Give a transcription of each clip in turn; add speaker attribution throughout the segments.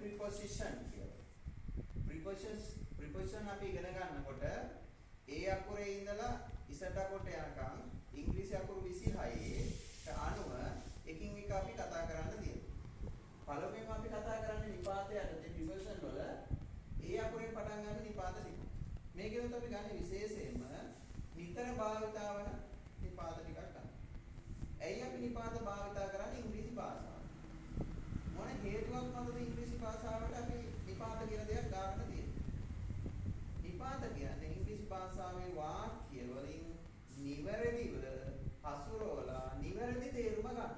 Speaker 1: preposition කියලා. preposition අපි ඉගෙන ගන්නකොට ඒ අකුරේ ඉඳලා ඉසට අකුරට යනකම් ඉංග්‍රීසි අකුරු 26ට අනුව එකින් එක අපි කතා කරන්න තියෙනවා. පළමුවෙන්ම අපි කතා කරන්නේ නිපාතය යටතේ preposition වල ඒ අකුරෙන් පටන් ගන්න නිපාත ටික. මේකෙත් අපි ගන්න විශේෂයෙන්ම නිතර භාවිතා වන නිපාත ටිකක් ගන්න. ඇයි අපි නිපාත භාවිතා කරන්නේ ඉංග්‍රීසි භාෂාව? මොන හේතුවක් මතද ඉංග්‍රීසි භාෂාවට අපි නිපාත කියන දෙයක් ගන්න තියෙන්නේ? නිපාත කියන්නේ ඉංග්‍රීසි භාෂාවේ වාක්‍ය වලින් නිවැරදිව හසුරවලා නිවැරදි තේරුම ගන්න.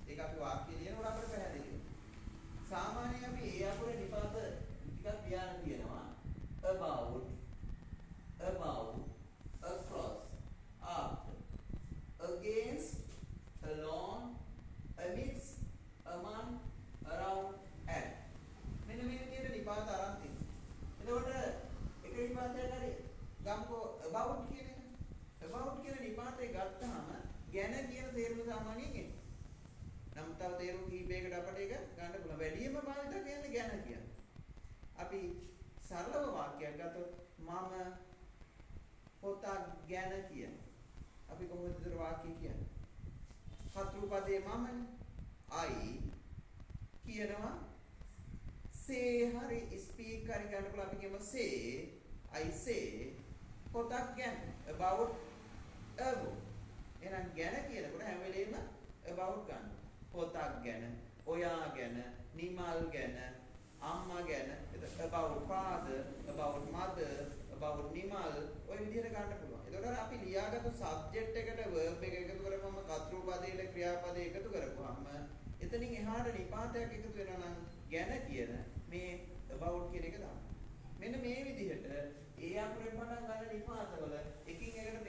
Speaker 1: ඒක අපි වාක්‍ය ලියනකොට අපිට පැහැදිලි වෙනවා. සාමාන්‍යයෙන් අපි ඒ අකුරේ නිපාත ටිකක් පියාගෙන තියෙනවා. about, across, after, against, along, amidst, among, around, at. මෙන්න මේ විදිහට නිපාත අරන් තියෙනවා. එතකොට එක නිපාතයක් හරි ගම්කෝ about කියන එක. about කියන නිපාතේ ගත්තාම ගැන කියන තේරුම සාමාන්‍යයෙන් එන්නේ. නම් තව තේරුම් කීපයකට අපිට ඒක ගන්න පුළුවන්. වැඩිම භාවිත කියන්නේ ගැන කියන්නේ. අපි සරලව වාක්‍යයක් ගත්තොත් මම පොතක් ගැන කියනවා. අපි කොහොමද ඒතර වාක්‍ය කියන්නේ? සත්‍රු පදේ මමනේ. I කියනවා say හරි speak හරි ගන්න පුළුවන්. අපි කියමු say I say පොතක් ගැන about a book. එහෙනම් ගැන කියනකොට හැම වෙලෙම about ගන්න. පොතක් ගැන, ඔයා ගැන, නිමල් ගැන, අම්මා ගැන, about father, about mother, about Nimal ඔය විදිහට ගන්න පුළුවන්. ඒතකොට අපි ලියාගත්තු subject එකට verb එක එකතු කරපුවම කර්තෘ පදයට ක්‍රියාපදේ එකතු කරපුවම එතනින් එහාට නිපාතයක් එකතු වෙනවා නම් ගැන කියන මේ about කියන එක දාන්න. මෙන්න මේ විදිහට ඒ අකුරෙන් පටන් ගන්න නිපාතවල එකින් එකට